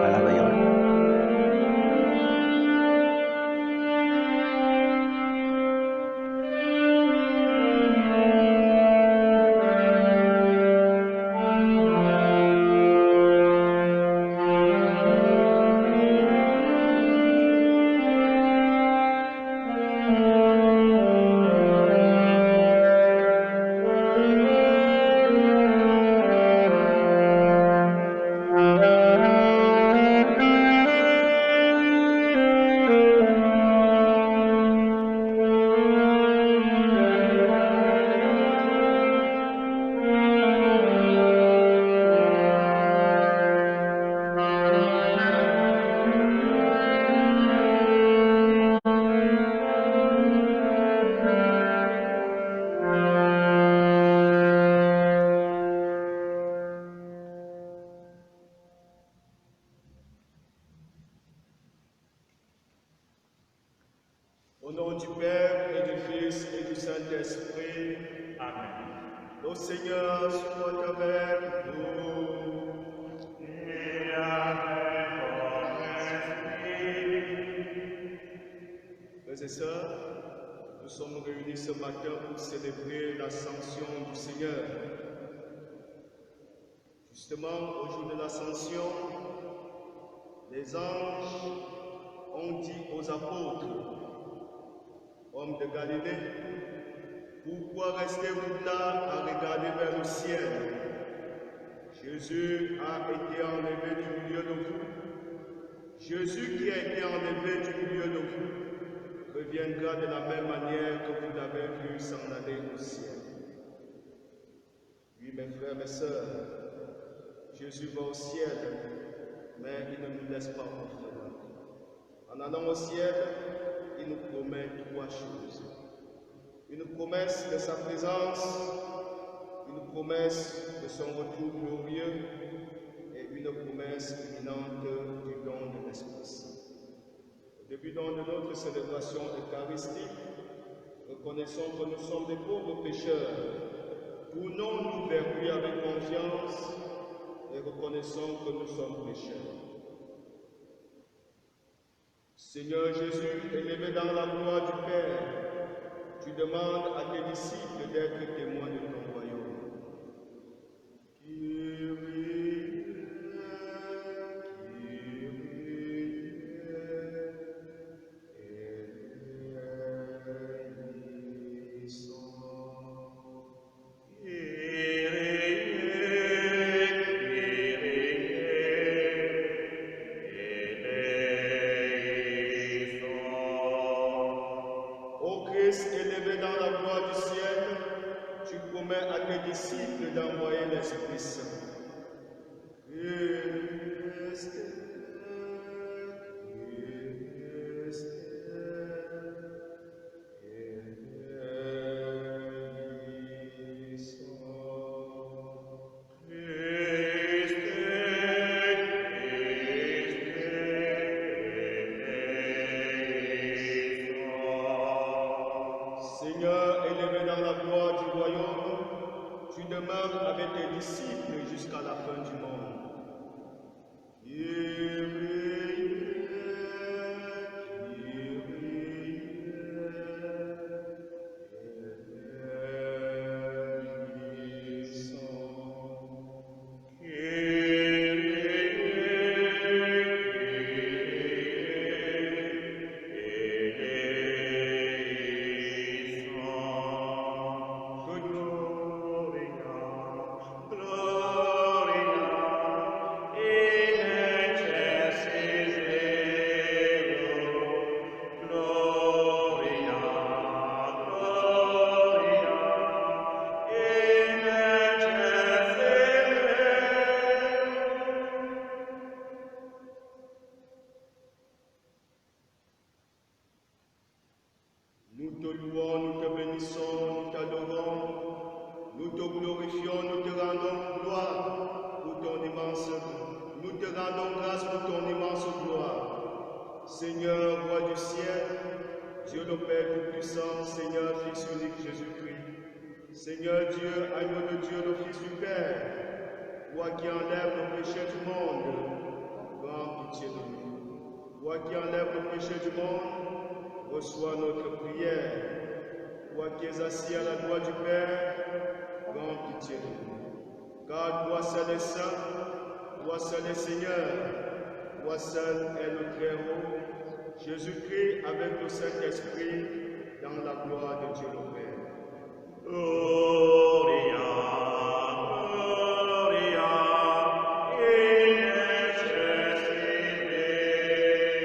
à la Bayonne. Au nom du Père et du Fils et du Saint-Esprit, Amen. Le Seigneur soit avec nous. Et avec votre esprit. Frères et sœurs, nous sommes réunis ce matin pour célébrer l'ascension du Seigneur. Justement, au jour de l'ascension, les anges ont dit aux apôtres, hommes de Galilée, pourquoi restez-vous là à regarder vers le ciel? Jésus a été enlevé du milieu de vous. Jésus qui a été enlevé du milieu de vous reviendra de la même manière que vous l'avez vu s'en aller au ciel. Oui, mes frères, mes sœurs, Jésus va au ciel, mais il ne nous laisse pas orphelins. En allant au ciel, il nous promet trois choses. Une promesse de sa présence, une promesse de son retour glorieux et une promesse imminente du don de l'Esprit Saint. Au début de notre célébration eucharistique, reconnaissons que nous sommes des pauvres pécheurs. Tournons-nous vers lui avec confiance et reconnaissons que nous sommes pécheurs. Seigneur Jésus, élevé dans la gloire du Père, tu demandes à tes disciples d'être témoins de ton royaume. Élevé dans la gloire du ciel, tu promets à tes disciples d'envoyer l'Esprit Saint. Seigneur, élevé dans la gloire du royaume, tu demeures avec tes disciples jusqu'à la fin du monde. Nous te louons, nous te bénissons, nous t'adorons, nous te glorifions, nous te rendons gloire pour ton immense, nous te rendons grâce pour ton immense gloire. Seigneur, roi du ciel, Dieu le Père Tout-Puissant, Seigneur, Fils unique Jésus-Christ, Seigneur Dieu, agneau de Dieu, le Fils du Père, toi qui enlèves le péché du monde, grand qui enlèves le péché du monde, reçois notre prière. Toi qui es assis à la droite du Père, prends pitié de nous. Car toi seul est saint, toi seul est Seigneur, toi seul est le Très-Haut, Jésus-Christ avec le Saint-Esprit, dans la gloire de Dieu le Père. Gloria, Gloria, in excelsis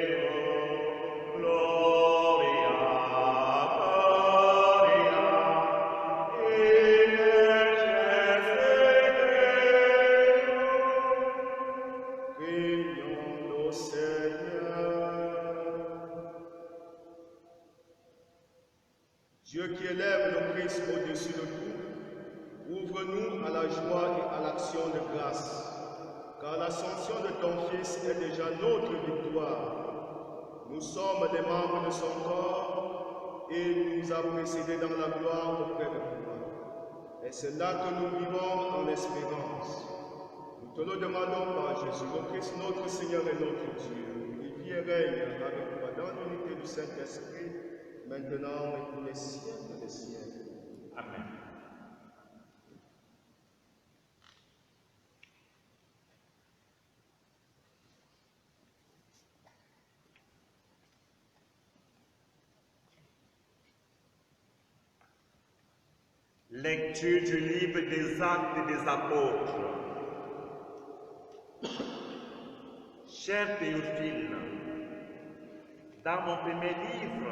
Deo. Gloria, Gloria, in excelsis Deo. Prions le Seigneur. Dieu qui élève le Christ au-dessus de tout, ouvre-nous à la joie et à l'action de grâce, car l'ascension de ton Fils est déjà notre victoire. Nous sommes des membres de son corps et il nous a précédés dans la gloire auprès de toi. Et c'est là que nous vivons en espérance. Nous te le demandons par Jésus, le Christ, notre Seigneur et notre Dieu, qui vit et règne avec toi dans l'unité du Saint-Esprit, maintenant et pour les siècles des siècles. Amen. Lecture du livre des Actes des Apôtres. Cher Théophile, dans mon premier livre,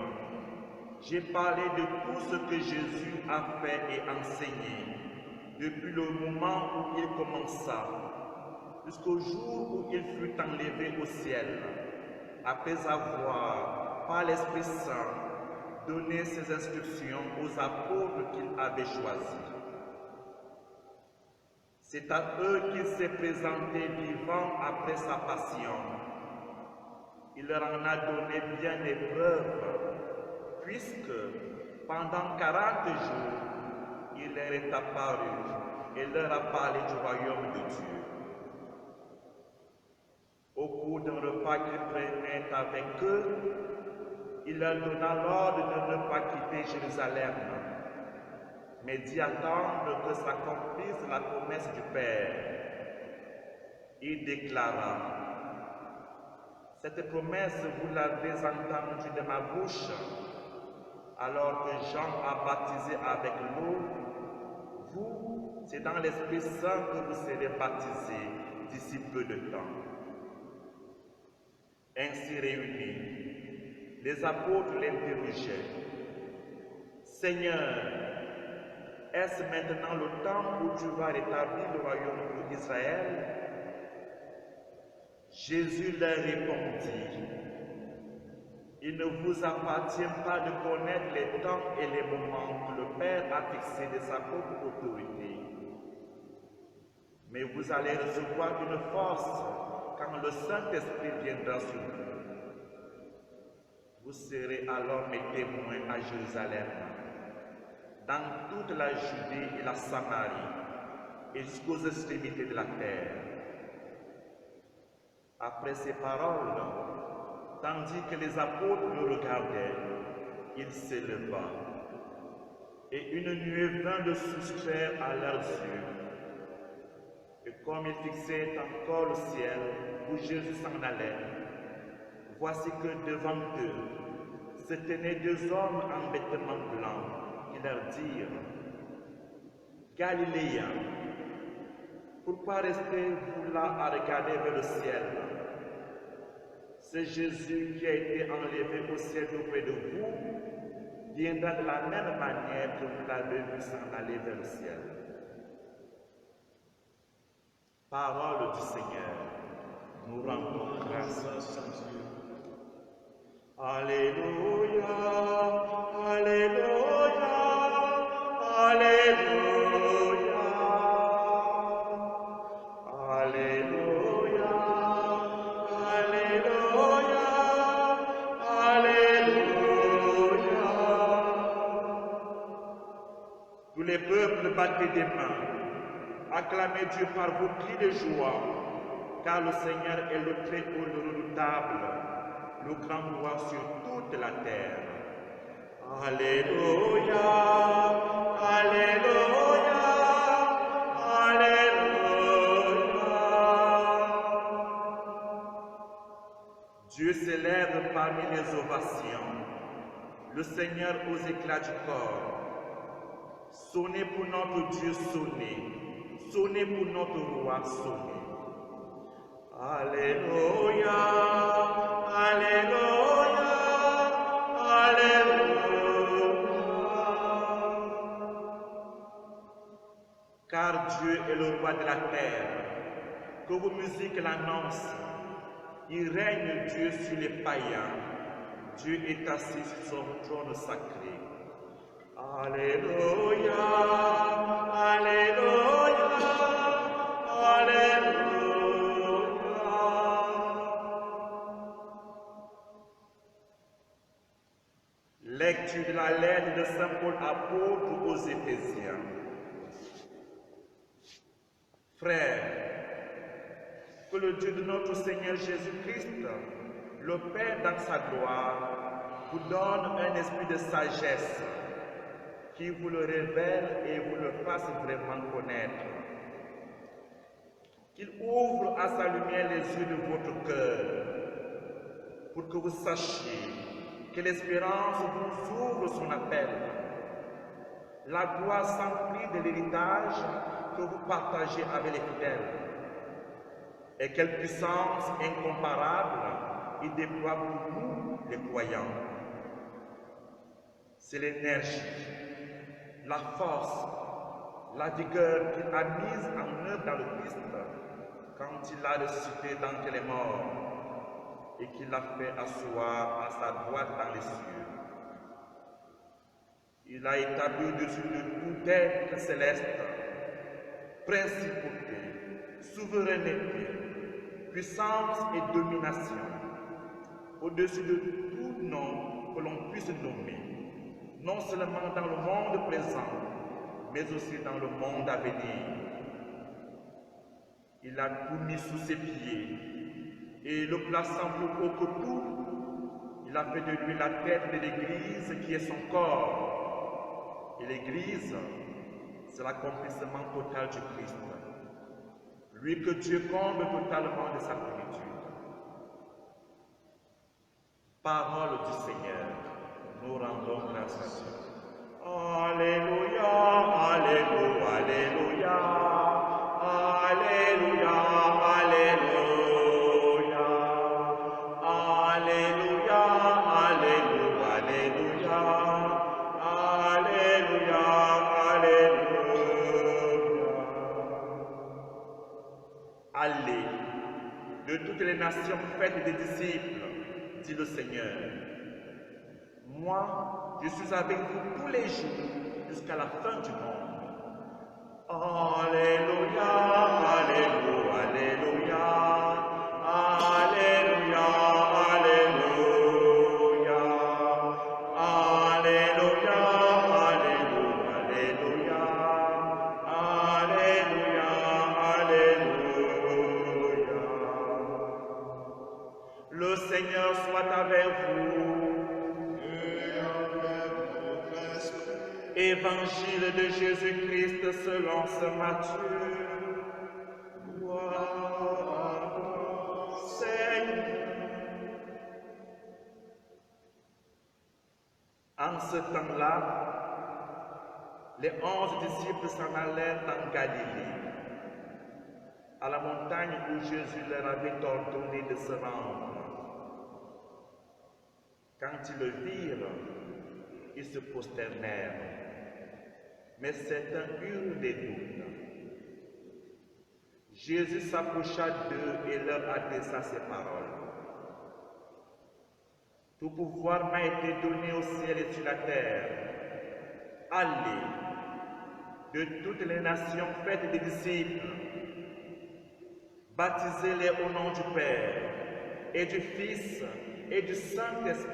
j'ai parlé de tout ce que Jésus a fait et enseigné depuis le moment où il commença, jusqu'au jour où il fut enlevé au ciel, après avoir, par l'Esprit Saint, donné ses instructions aux apôtres qu'il avait choisis. C'est à eux qu'il s'est présenté vivant après sa passion. Il leur en a donné bien des preuves, puisque pendant 40 jours, il leur est apparu et leur a parlé du royaume de Dieu. Au cours d'un repas qu'il prenait avec eux, il leur donna l'ordre de ne pas quitter Jérusalem, mais d'y attendre que s'accomplisse la promesse du Père. Il déclara: cette promesse, vous l'avez entendue de ma bouche, alors que Jean a baptisé avec l'eau. Vous, c'est dans l'Esprit Saint que vous serez baptisés d'ici peu de temps. Ainsi réunis, les apôtres l'interrogeaient: Seigneur, est-ce maintenant le temps où tu vas rétablir le royaume d'Israël? Jésus leur répondit: il ne vous appartient pas de connaître les temps et les moments que le Père a fixés de sa propre autorité. Mais vous allez recevoir une force quand le Saint-Esprit viendra sur vous. Vous serez alors mes témoins à Jérusalem, dans toute la Judée et la Samarie, et jusqu'aux extrémités de la terre. Après ces paroles, tandis que les apôtres le regardaient, il s'éleva, et une nuée vint de soustraire à leurs yeux. Et comme ils fixaient encore le ciel où Jésus s'en allait, voici que devant eux se tenaient deux hommes en vêtements blancs qui leur dirent: Galiléens, pourquoi restez-vous là à regarder vers le ciel? C'est Jésus qui a été enlevé au ciel auprès de vous, viendra de la même manière que vous l'avez vu s'en aller vers le ciel. Parole du Seigneur, nous rendons grâce à Dieu. Alléluia, Alléluia, Alléluia, Alléluia, Alléluia, Alléluia. Tous les peuples battaient des mains. Acclamez Dieu par vos cris de joie, car le Seigneur est le Très-Haut, le redoutable. le grand roi sur toute la terre. Alléluia, Alléluia, Alléluia. Dieu s'élève parmi les ovations, le Seigneur aux éclats du corps. Sonnez pour notre Dieu, sonnez, sonnez pour notre roi, sonnez. Alléluia, Alléluia, Alléluia. Car Dieu est le roi de la terre, que vos musiques l'annoncent. Il règne Dieu sur les païens. Dieu est assis sur son trône sacré. Alléluia, Alléluia, Alléluia. Lecture de la lettre de Saint Paul apôtre aux Éphésiens. Frères, que le Dieu de notre Seigneur Jésus-Christ, le Père dans sa gloire, vous donne un esprit de sagesse qui vous le révèle et vous le fasse vraiment connaître. Qu'il ouvre à sa lumière les yeux de votre cœur pour que vous sachiez que l'espérance vous ouvre son appel, la gloire sans prix de l'héritage que vous partagez avec les fidèles. Et quelle puissance incomparable il déploie pour nous, les croyants. C'est l'énergie, la force, la vigueur qu'il a mise en œuvre dans le Christ quand il a ressuscité d'entre les morts et qu'il l'a fait asseoir à sa droite dans les cieux. Il a établi au-dessus de tout être céleste, principauté, souveraineté, puissance et domination, au-dessus de tout nom que l'on puisse nommer, non seulement dans le monde présent, mais aussi dans le monde à venir. Il a tout mis sous ses pieds, et le plaçant plus haut que tout, il a fait de lui la tête de l'Église qui est son corps. Et l'Église, c'est l'accomplissement total du Christ. Lui que Dieu comble totalement de sa plénitude. Parole du Seigneur, nous rendons grâce à Dieu. Alléluia, Alléluia, Alléluia, Alléluia, Alléluia, Alléluia, Alléluia, Alléluia, Alléluia. Allez, de toutes les nations faites des disciples, dit le Seigneur. Moi, je suis avec vous tous les jours jusqu'à la fin du monde. Alléluia, Alléluia, Alléluia, Alléluia, Alléluia, Alléluia, Alléluia, Alléluia, Alléluia. Le Seigneur soit avec vous. Évangile de Jésus-Christ selon saint Matthieu. Gloire à toi, Seigneur. En ce temps-là, les 11 disciples s'en allèrent en Galilée, à la montagne où Jésus leur avait ordonné de se rendre. Quand ils le virent, ils se prosternèrent. Mais certains eurent des doutes. Jésus s'approcha d'eux et leur adressa ces paroles. Tout pouvoir m'a été donné au ciel et sur la terre. Allez, de toutes les nations, faites des disciples. Baptisez-les au nom du Père et du Fils et du Saint-Esprit.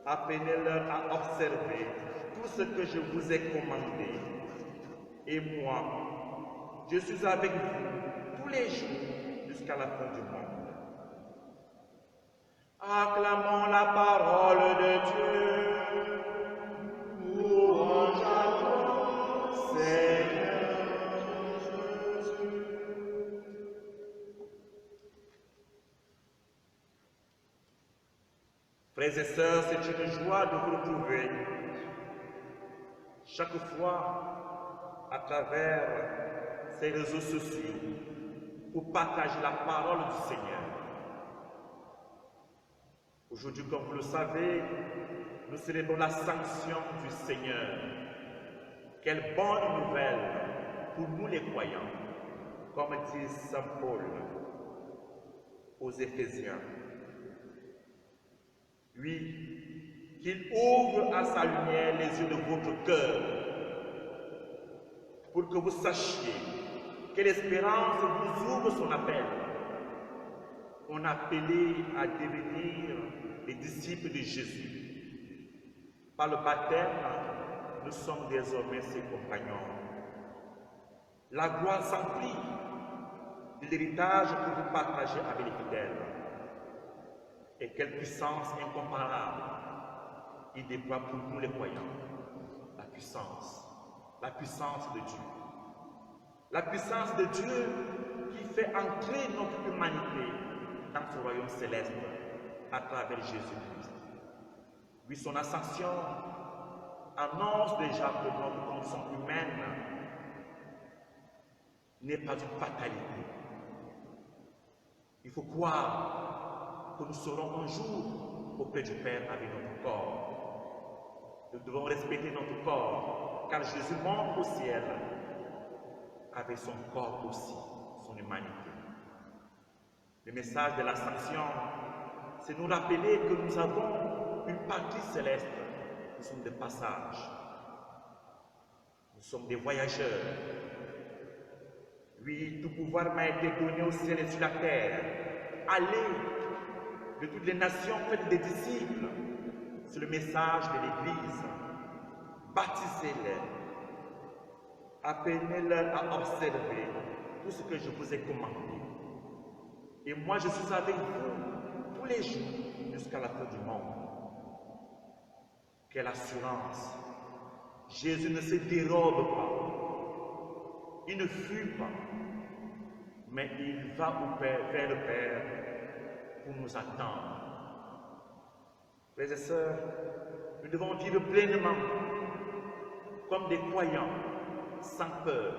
Apprenez-leur à observer tout ce que je vous ai commandé. Et moi, je suis avec vous tous les jours jusqu'à la fin du monde. Acclamons la parole de Dieu. Louange à toi, Seigneur. Jésus. Frères et sœurs, c'est une joie de vous retrouver chaque fois à travers ces réseaux sociaux pour partager la parole du Seigneur. Aujourd'hui, comme vous le savez, nous célébrons l'Ascension du Seigneur. Quelle bonne nouvelle pour nous les croyants, comme dit Saint Paul aux Éphésiens. Oui, qu'il ouvre à sa lumière les yeux de votre cœur pour que vous sachiez quelle espérance vous ouvre son appel. On a appelé à devenir les disciples de Jésus. Par le baptême, nous sommes désormais ses compagnons. La gloire s'emplit de l'héritage que vous partagez avec les fidèles. Et quelle puissance incomparable il déploie pour nous les croyants. La puissance de Dieu. La puissance de Dieu qui fait entrer notre humanité dans ce royaume céleste à travers Jésus-Christ. Oui, son ascension annonce déjà que notre condition humaine n'est pas une fatalité. Il faut croire que nous serons un jour auprès du Père avec notre corps. Nous devons respecter notre corps, car Jésus monte au ciel avec son corps aussi, son humanité. Le message de l'Ascension, c'est nous rappeler que nous avons une partie céleste. Nous sommes des passages. Nous sommes des voyageurs. Oui, tout pouvoir m'a été donné au ciel et sur la terre. Allez de toutes les nations, faites des disciples. C'est le message de l'Église. Baptisez-les. Appelez-les à observer tout ce que je vous ai commandé. Et moi, je suis avec vous tous les jours jusqu'à la fin du monde. Quelle assurance! Jésus ne se dérobe pas. Il ne fuit pas. Mais il va vers le Père pour nous attendre. Frères et sœurs, nous devons vivre pleinement comme des croyants, sans peur.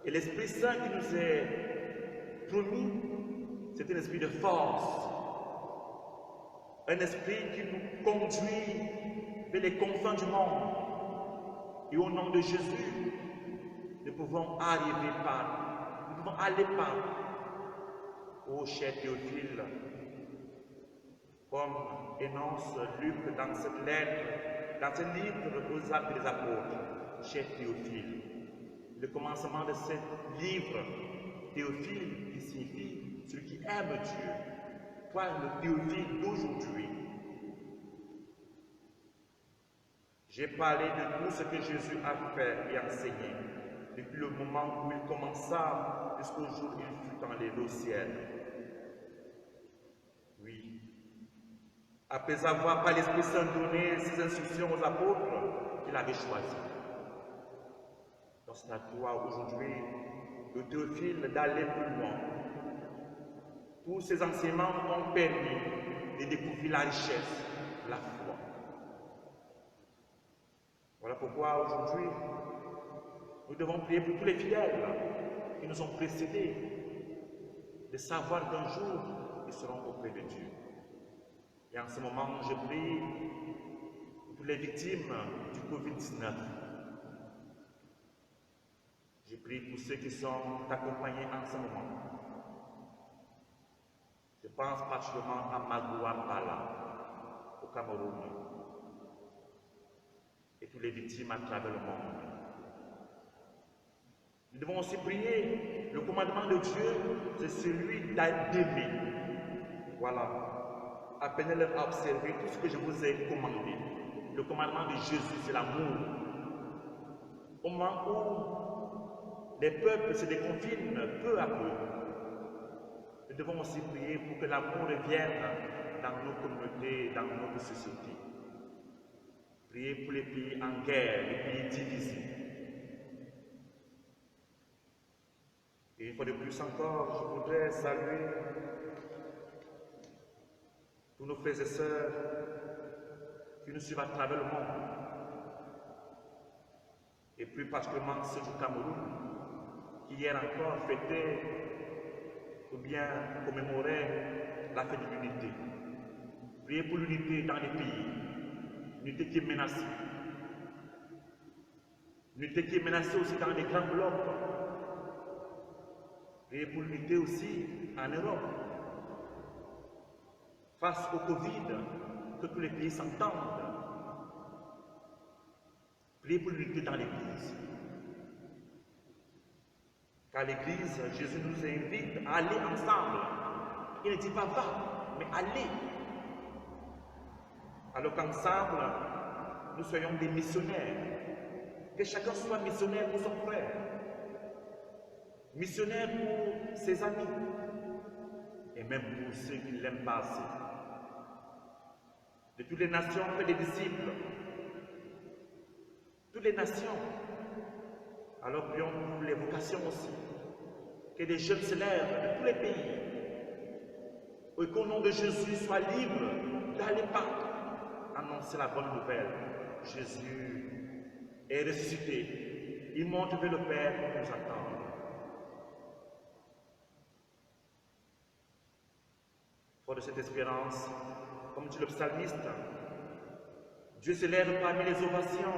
Et l'Esprit Saint qui nous est promis, c'est un esprit de force, un esprit qui nous conduit vers les confins du monde. Et au nom de Jésus, nous pouvons aller par, ô cher Théophile, comme énonce Luc dans cette lettre, dans ce livre aux Actes des Apôtres, cher Théophile. Le commencement de ce livre, Théophile, qui signifie celui qui aime Dieu. Toi, le Théophile d'aujourd'hui. J'ai parlé de tout ce que Jésus a fait et enseigné, depuis le moment où il commença jusqu'au jour où il fut enlevé au ciel. Oui. Après avoir par l'Esprit Saint donné ses instructions aux apôtres qu'il avait choisis. Donc c'est à toi aujourd'hui, le Théophile, d'aller plus loin. Tous ces enseignements ont permis de découvrir la richesse de la foi. Voilà pourquoi aujourd'hui, nous devons prier pour tous les fidèles qui nous ont précédés, de savoir qu'un jour, ils seront auprès de Dieu. Et en ce moment, je prie pour les victimes du Covid-19. Je prie pour ceux qui sont accompagnés en ce moment. Je pense particulièrement à Magoua Pala, au Cameroun, et toutes les victimes à travers le monde. Nous devons aussi prier. Le commandement de Dieu, c'est celui d'aimer. Voilà. Apprenez-les à observer tout ce que je vous ai commandé. Le commandement de Jésus, c'est l'amour. Au moment où les peuples se déconfinent peu à peu, nous nous devons aussi prier pour que l'amour revienne dans nos communautés, dans notre société. Prier pour les pays en guerre, les pays divisés. Et une fois de plus encore, je voudrais saluer tous nos frères et sœurs qui nous suivent à travers le monde. Et plus particulièrement ceux du Cameroun, qui hier encore fêtaient ou bien commémoraient la fête de l'unité. Priez pour l'unité dans les pays, l'unité qui est menacée. L'unité qui est menacée aussi dans les grands blocs. Priez pour l'unité aussi en Europe. Face au Covid, que tous les pays s'entendent. Priez pour l'unité dans l'Église. Car l'Église, Jésus nous invite à aller ensemble. Il ne dit pas va, mais allez. Alors qu'ensemble, nous soyons des missionnaires. Que chacun soit missionnaire pour son frère. Missionnaire pour ses amis. Et même pour ceux qui ne l'aiment pas assez. De toutes les nations, fait des disciples. Toutes les nations. Alors prions pour les vocations aussi. Que des jeunes se lèvent de tous les pays. Et qu'au nom de Jésus soit libre d'aller partout annoncer la bonne nouvelle. Jésus est ressuscité. Il monte vers le Père pour nous attendre. Fort de cette espérance, comme dit le psalmiste, Dieu se lève parmi les ovations,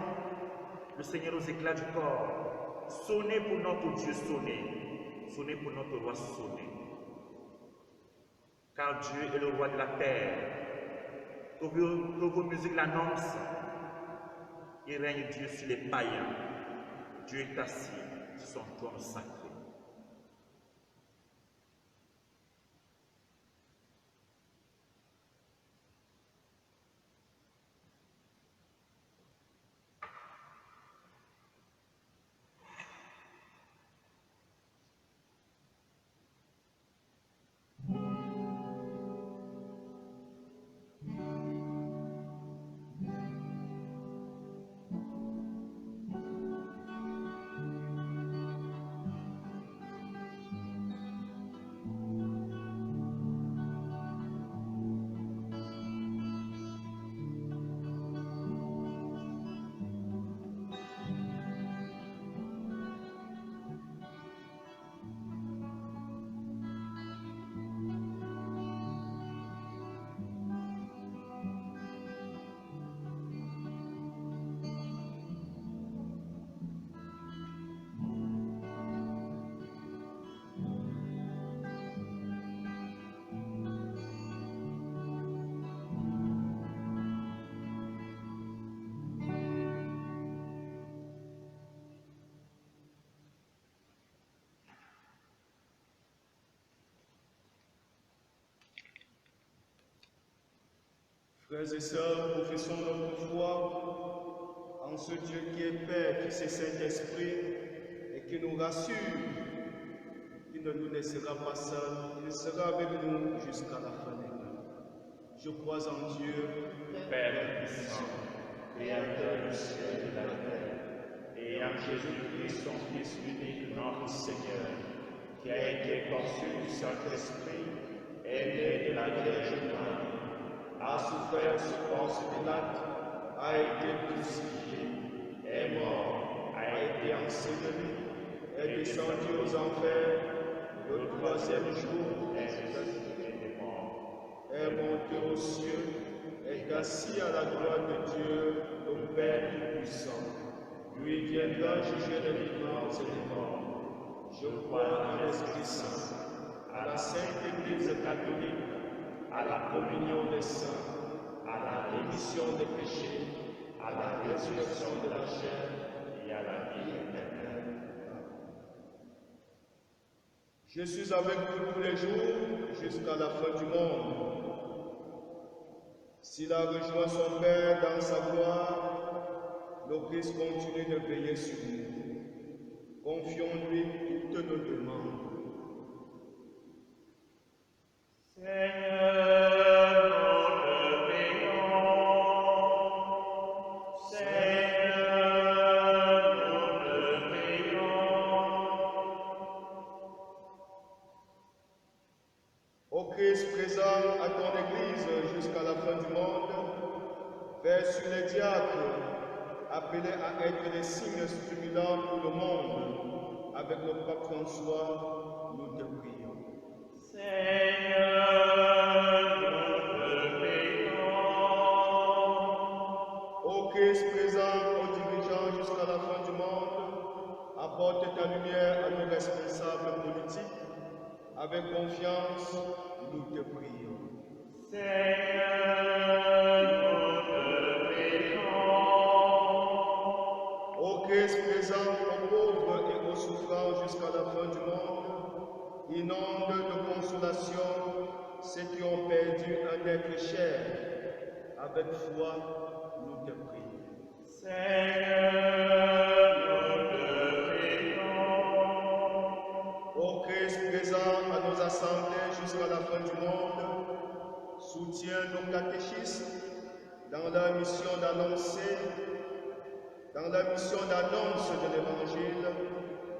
le Seigneur aux éclats du corps. Sonnez pour notre Dieu, sonnez. Sonnez pour notre roi, sonnez. Car Dieu est le roi de la terre. Que vos musiques l'annoncent. Il règne Dieu sur les païens. Dieu est assis sur son trône sacré. Frères et sœurs, professons notre foi en ce Dieu qui est Père, Fils et Saint-Esprit, et qui nous rassure, qui ne nous laissera pas seuls, il sera avec nous jusqu'à la fin des temps. Je crois en Dieu, Père puissant, Créateur du ciel et de la terre, et en Jésus-Christ, son Fils unique, notre Seigneur, qui a été conçu du Saint-Esprit, est né de la Vierge Marie, a souffert sous Ponce Pilate, a été crucifié, est mort, a été enseveli, est descendu aux enfers, le troisième jour est ressuscité des morts, est monté aux cieux, est assis à la droite de Dieu, le Père Tout-Puissant. Lui viendra juger les vivants et les morts. Je crois en l'Esprit Saint, à la Sainte Église catholique, à la communion des saints, à la rémission des péchés, à la résurrection de la chair et à la vie éternelle. Je suis avec vous tous les jours jusqu'à la fin du monde. S'il a rejoint son Père dans sa gloire, le Christ continue de veiller sur nous. Confions-lui toutes nos demandes. présent à ton Église jusqu'à la fin du monde, veille sur les diacres, appelés à être des signes stimulants pour le monde. Avec le pape François, nous te prions. Seigneur, nous te prions. Ô Christ présent aux dirigeants jusqu'à la fin du monde, apporte ta lumière à nos responsables politiques. Avec confiance, nous te prions. Seigneur, nous te prions. Ô Christ présent aux pauvres et aux souffrants jusqu'à la fin du monde, inonde de consolation ceux qui ont perdu un être cher. Avec foi, nous te prions. Seigneur, nous te prions. Ô Christ présent à nos assemblées jusqu'à la fin du monde, soutiens nos catéchistes dans leur mission d'annonce de l'Évangile.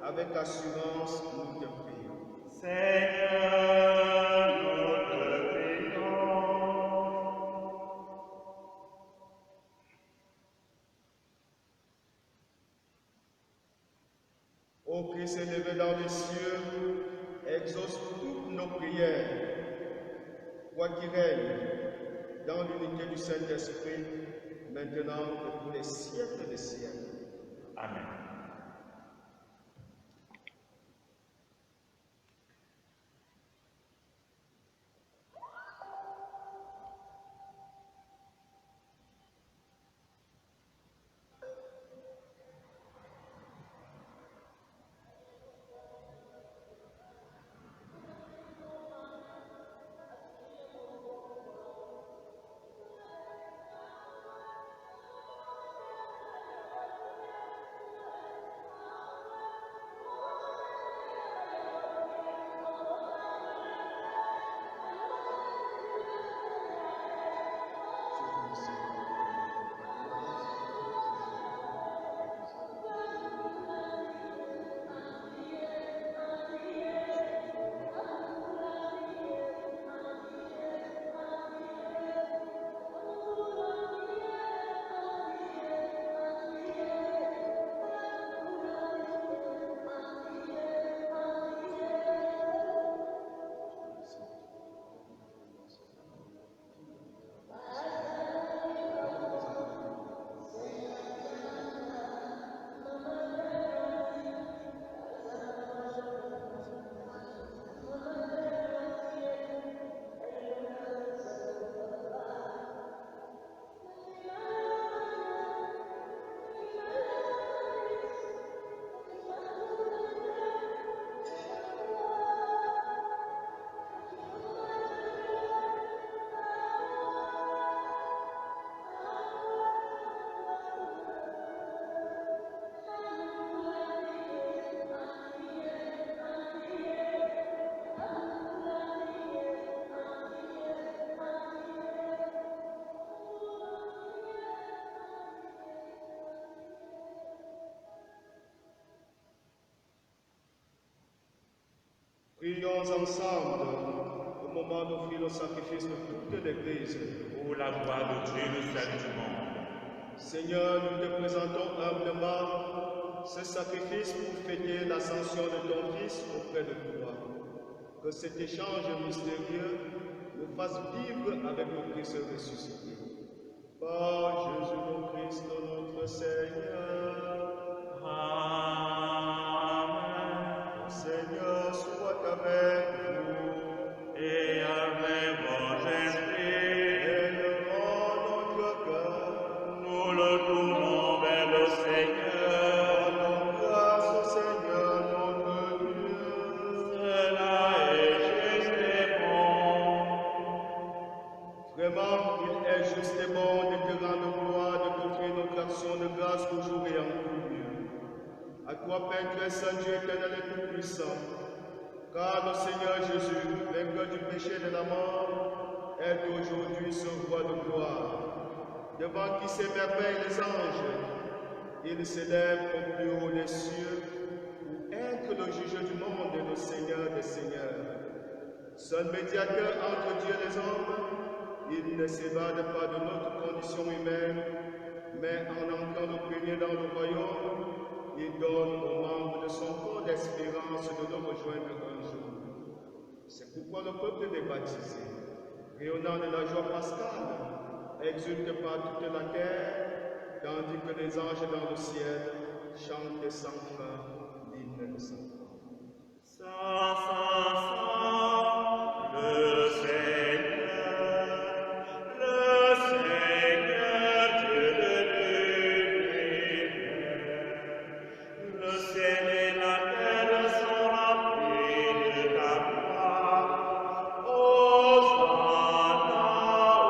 Avec assurance, nous te prions. Seigneur, nous te prions. Ô Christ élevé dans les cieux, exauce toutes nos prières. Toi qui règnes dans l'unité du Saint-Esprit, maintenant et pour les siècles des siècles. Amen. Prions ensemble au moment d'offrir le sacrifice de toute l'Église. Pour la gloire de Dieu, le salut du monde. Seigneur, nous te présentons humblement ce sacrifice pour fêter l'ascension de ton Fils auprès de toi. Que cet échange mystérieux nous fasse vivre avec le Christ ressuscité. Par Jésus le Christ, notre Seigneur. Amen. Le Seigneur soit avec vous. Et avec votre esprit, Élevons notre cœur. nous le tournons vers le Seigneur. Rendons grâce au Seigneur notre Dieu. Cela est juste et bon. Vraiment, il est juste et bon de te rendre gloire, de t'offrir notre action de grâce toujours et en tout lieu. À toi, Père très saint, Dieu éternel et tout-puissant, car le Seigneur Jésus, vainqueur du péché et de la mort, est aujourd'hui ce roi de gloire, devant qui s'émerveillent les anges. Il s'élève au plus haut des cieux, pour être le juge du monde et le Seigneur des seigneurs. Seul médiateur entre Dieu et les hommes, il ne s'évade pas de notre condition humaine, mais en entrant le premier dans le royaume, il donne aux membres de son corps l'espérance de nous rejoindre un jour. C'est pourquoi le peuple est baptisé, rayonnant de la joie pascale, exulte par toute la terre, tandis que les anges dans le ciel chantent sans fin l'hymne de Saint. Saint, Saint, Saint, le Seigneur, Dieu de l'univers. Le ciel et la terre sont remplis de ta gloire. Hosanna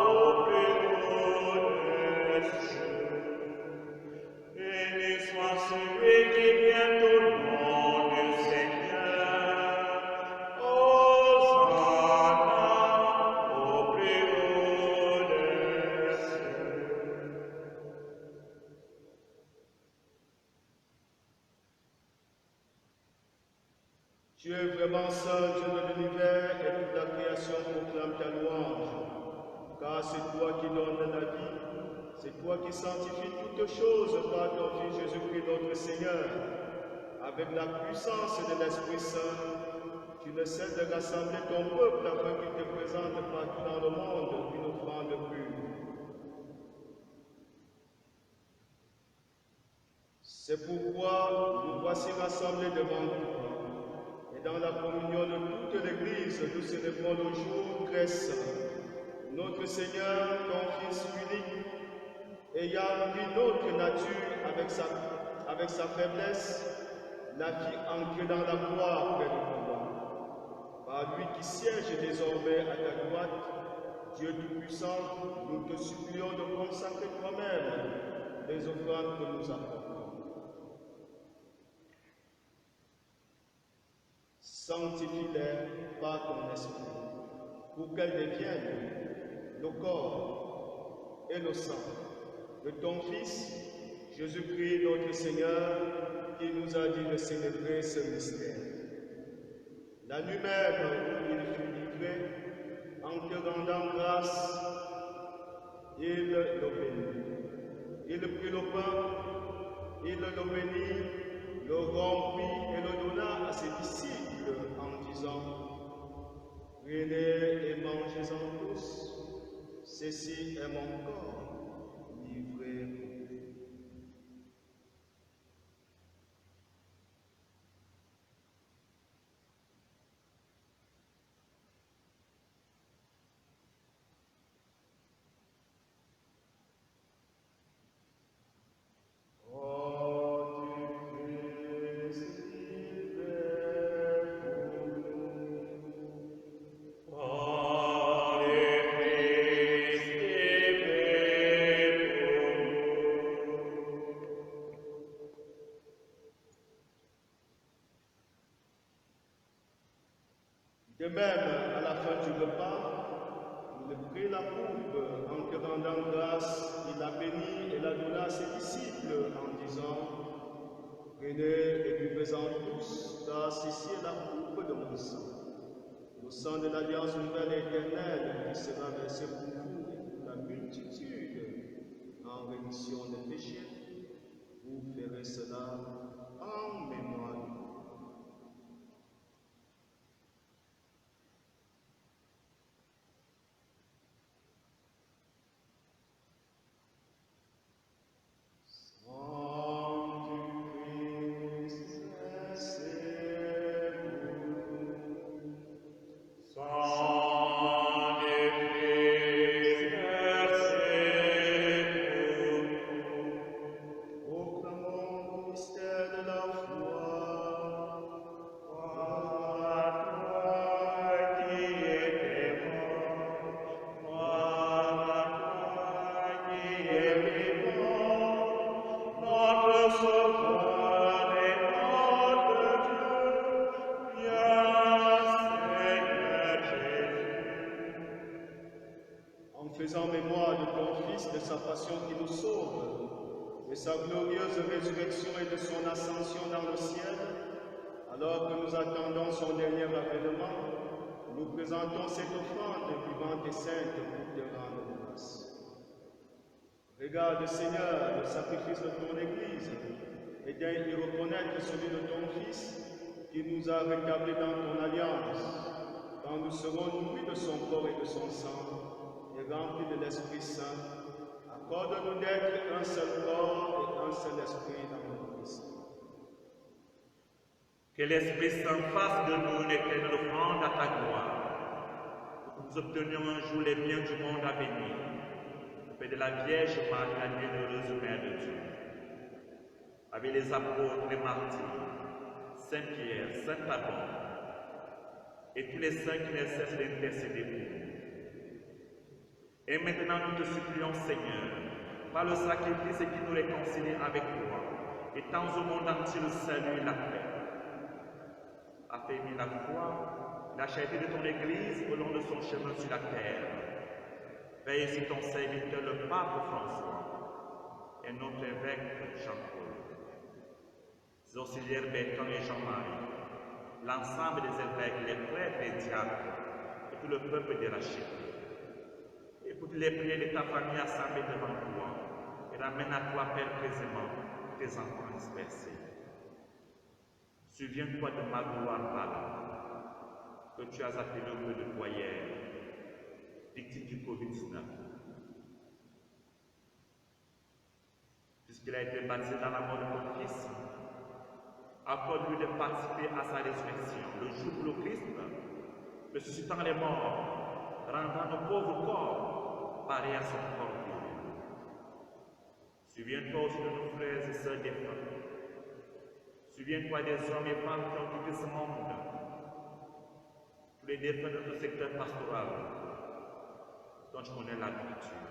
au plus haut des cieux. Béni soit celui qui vient au nom du Seigneur. Hosanna au plus haut des cieux. Tu es vraiment saint, Dieu de l'univers, et toute la création proclame ta louange. Car c'est toi qui donnes la vie, c'est toi qui sanctifies toutes choses par ton Fils Jésus-Christ notre Seigneur. Avec la puissance de l'Esprit Saint, tu ne cesses de rassembler ton peuple afin qu'il te présente partout dans le monde une offrande pure. C'est pourquoi nous voici rassemblés devant toi. Et dans la communion de toute l'Église, nous célébrons le jour très saint. Notre Seigneur, ton Fils unique, ayant pris notre nature avec sa faiblesse, l'a fit entrer dans la gloire près de toi. Par lui qui siège désormais à ta droite, Dieu Tout-Puissant, nous te supplions de consacrer toi-même les offrandes que nous apportons. Sanctifie-les par ton esprit, pour qu'elles deviennent le corps et le sang de ton Fils, Jésus-Christ notre Seigneur, qui nous a dit de célébrer ce mystère. La nuit même où il fut livré, en te rendant grâce, il le bénit. Il prit le pain, il le bénit, le rompit et le donna à ses disciples en disant: prenez et mangez-en tous, ceci est mon corps livré pour vous. De même, à la fin du repas, il prit la coupe en te rendant grâce, il la bénit et la donna à ses disciples en disant: prenez et buvez-en tous, car ceci est la coupe de mon sang, le sang de l'alliance nouvelle et éternelle qui sera versé pour vous et pour la multitude en rémission des péchés. Vous ferez cela en mémoire de moi. Faisant mémoire de ton Fils, de sa passion qui nous sauve, de sa glorieuse résurrection et de son ascension dans le ciel, alors que nous attendons son dernier avènement, nous présentons cette offrande vivante et sainte pour te rendre grâce. Regarde, Seigneur, le sacrifice de ton Église, et daigne y reconnaître celui de ton Fils, qui nous a rétablis dans ton alliance, quand nous serons nourris de son corps et de son sang, et remplis de l'Esprit Saint. Accorde-nous d'être un seul corps et un seul esprit dans notre Christ. Que l'Esprit Saint fasse de nous une éternelle offrande à ta gloire, pour que nous obtenions un jour les biens du monde à venir, auprès de la Vierge Marie, la bienheureuse Mère de Dieu, avec les apôtres, les martyrs, Saint Pierre, Saint Pabon, et tous les saints qui ne cessent d'intercéder pour nous. Et maintenant, nous te supplions, Seigneur, par le sacrifice qui nous réconcilie avec toi, étends au monde entier le salut et la paix. Affermis la foi, la charité de ton Église au long de son chemin sur la terre. Veille sur ton serviteur, le pape François, et notre évêque Jean-Paul, les auxiliaires Bertrand et Jean-Marie, l'ensemble des évêques, les prêtres et diacres, et tout le peuple déraché. Écoute les prières de ta famille assemblée devant toi et ramène à toi, Père, précisément tes enfants dispersés. Souviens-toi de ma gloire pâle que tu as appelé au peu de toi hier, victime du Covid-19. Puisqu'il a été baptisé dans la mort de ton Fils, accorde-lui de participer à sa résurrection, le jour où le Christ, ressuscitant les morts, rendant nos pauvres corps pareils à son corps glorieux. Souviens-toi aussi de nos frères et sœurs défunts. Souviens-toi des hommes et femmes qui ont quitté ce monde, tous les défunts de notre secteur pastoral, dont je connais la culture.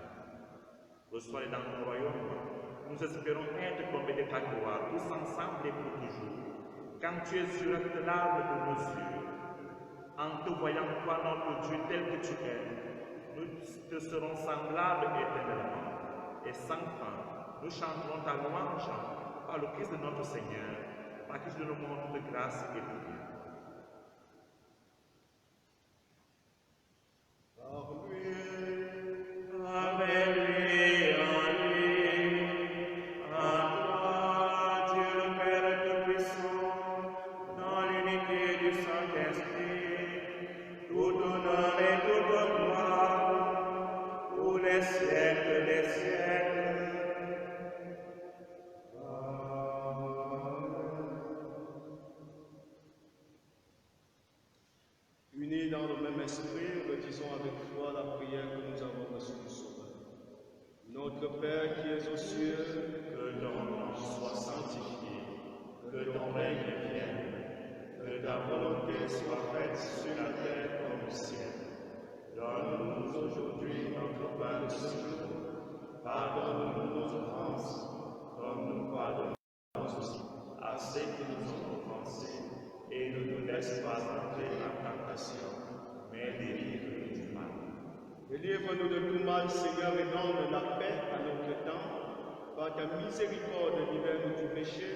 Reçois-les dans ton royaume. Nous espérons être tombés de ta gloire, tous ensemble et pour toujours, quand tu es sur l'arbre de nos yeux. En te voyant, toi, notre Dieu, tel que tu es, nous te serons semblables éternellement. Et sans fin, nous chanterons ta louange par le Christ de notre Seigneur, par qui tu nous montres de grâce et de bien. Par lui, avec lui, en lui, en toi, Dieu le Père Tout-Puissant, dans l'unité du Saint-Esprit, tout honneur et toute gloire, pour les siècles des siècles. unis dans le même esprit, redisons avec foi la prière que nous avons reçue du Sauveur. Notre Père qui es aux cieux, Que ton nom soit sanctifié, que ton règne vienne, que ta volonté soit faite sur la terre comme au ciel. Donne-nous aujourd'hui notre pain de ce jour. Pardonne-nous nos offenses, comme nous pardonnons aussi à ceux qui nous ont offensés. Et ne nous laisse pas entrer en tentation, mais délivre-nous du mal. délivre-nous de tout mal, Seigneur, et donne la paix à notre temps. Par ta miséricorde, libère-nous du péché.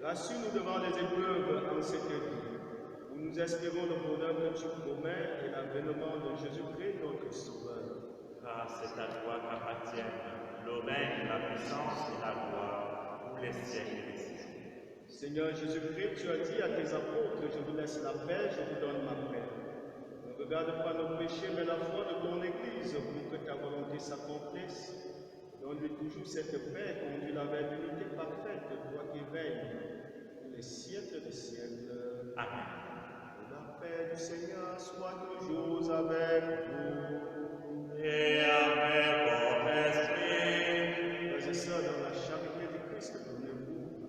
Rassure-nous devant les épreuves en cette vie, où nous espérons le bonheur que tu promets et l'avènement de Jésus-Christ, notre Sauveur. Car c'est à toi qu'appartiennent le règne, la puissance et la gloire pour les siècles des siècles. Seigneur Jésus-Christ, tu as dit à tes apôtres, je vous laisse la paix, je vous donne ma paix. Ne regarde pas nos péchés, mais la foi de ton Église, pour que ta volonté s'accomplisse. Donne-lui toujours cette paix, conduis-la vers l'unité parfaite, toi qui règnes pour les siècles des siècles. Amen. La paix du Seigneur soit toujours avec vous. Et avec ton esprit. Frères et sœurs, dans la charité du Christ, donnez-vous.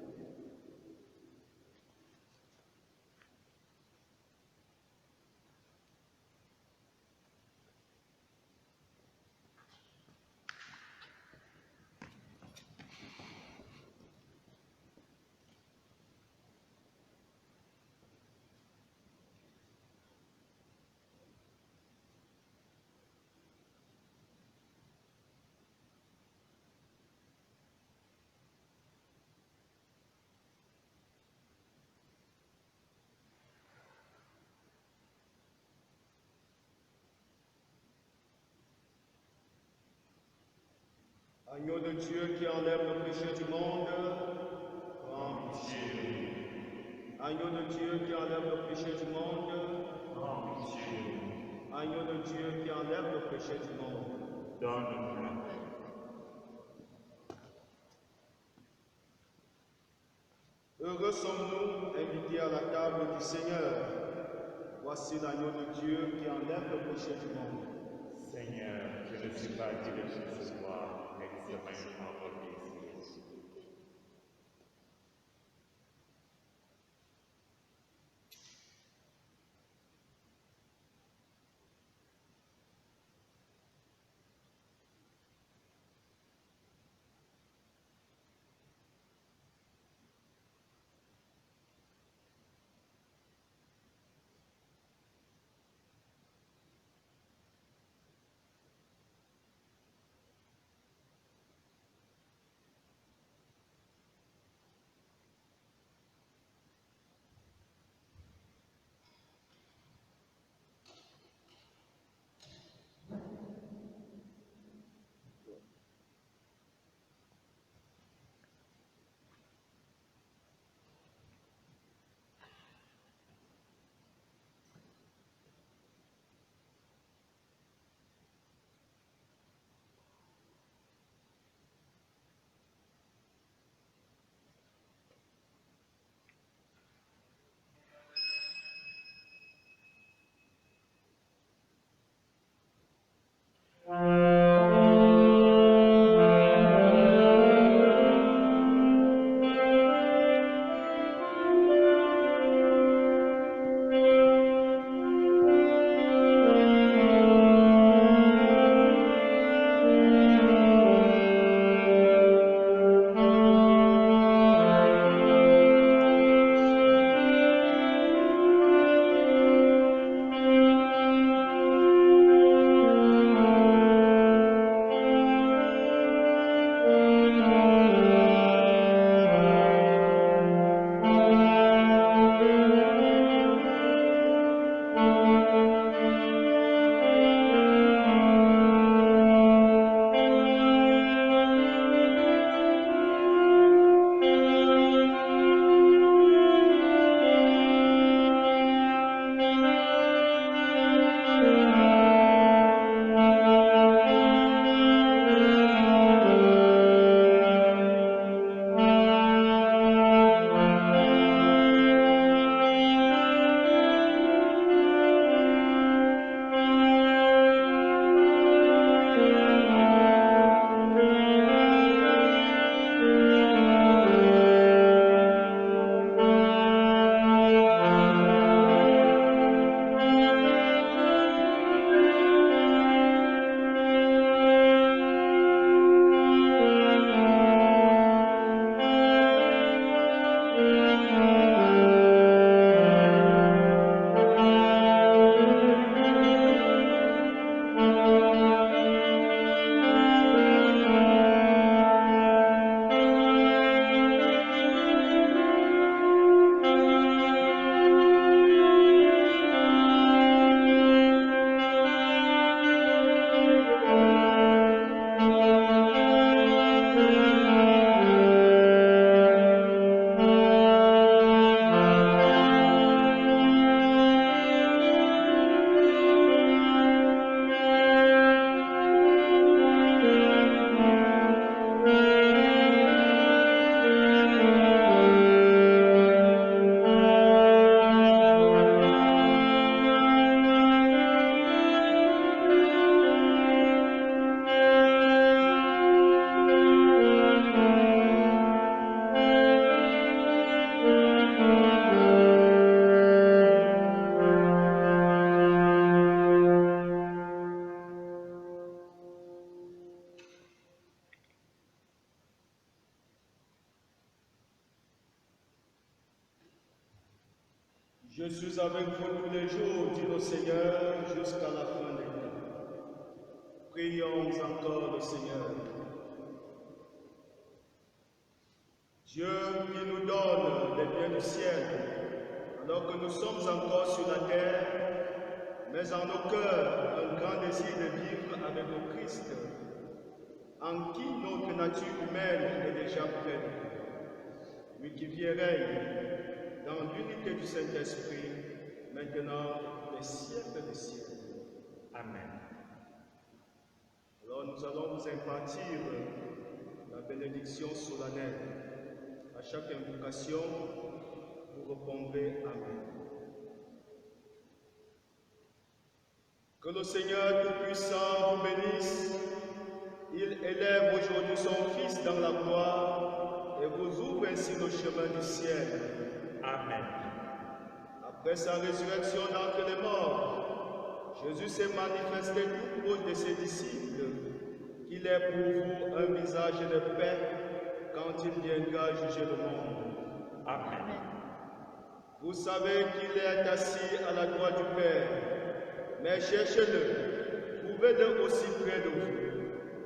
Agneau de Dieu qui enlève le péché du monde, prends pitié. Agneau de Dieu qui enlève le péché du monde, Prends pitié. Agneau de Dieu qui enlève le péché du monde, Donne-nous la paix. Heureux sommes-nous invités à la table du Seigneur. Voici l'agneau de Dieu qui enlève le péché du monde. Seigneur, je ne suis pas digne de recevoir, mais que ce une parole ici. Je suis avec vous tous les jours, dit le Seigneur, jusqu'à la fin des temps. Prions encore le Seigneur. Dieu qui nous donne les biens du ciel, alors que nous sommes encore sur la terre, mais en nos cœurs un grand désir de vivre avec le Christ. en qui notre nature humaine est déjà pleine, lui qui vit et règne dans l'unité du Saint-Esprit, maintenant des siècles des siècles. Amen. Alors nous allons vous impartir la bénédiction solennelle. À chaque invocation, vous répondrez Amen. Que le Seigneur Tout-Puissant vous bénisse. Il élève aujourd'hui son Fils dans la gloire et vous ouvre ainsi le chemin du ciel. Amen. Après sa résurrection d'entre les morts, Jésus s'est manifesté tout proche de ses disciples, qu'il est pour vous un visage de paix quand il viendra juger le monde. Amen. Vous savez qu'il est assis à la droite du Père, mais cherchez-le, trouvez-le aussi près de vous,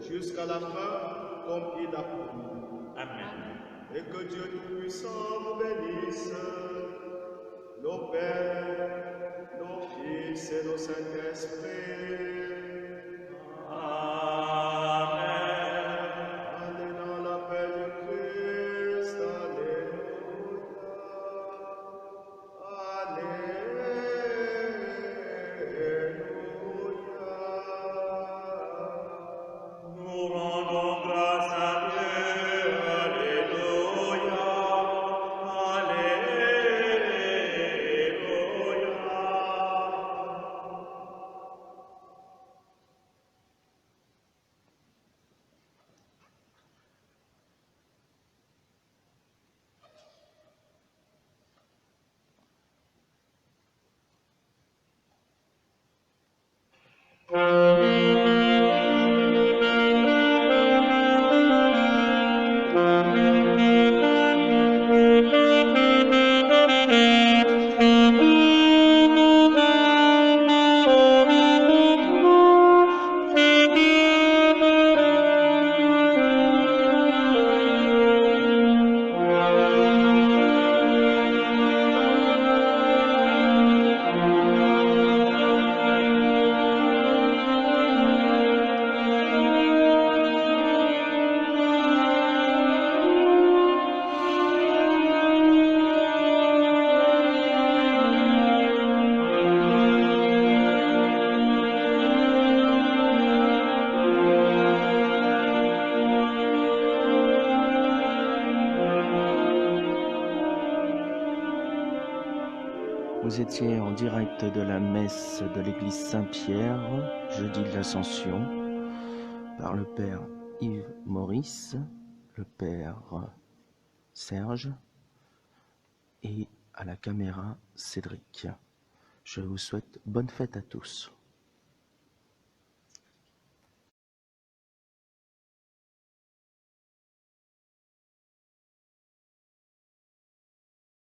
jusqu'à la fin, comme il a promis. Amen. Et que Dieu Tout-Puissant vous bénisse, le Père, le Fils et le Saint-Esprit. Allez dans la paix du Christ, alléluia. Alléluia. Nous rendons grâce à Dieu. Alléluia. Alléluia. Vous étiez en direct de la messe de l'église Saint-Pierre, jeudi de l'Ascension, par le Père Yves Maurice, le Père Serge et à la caméra Cédric. Je vous souhaite bonne fête à tous.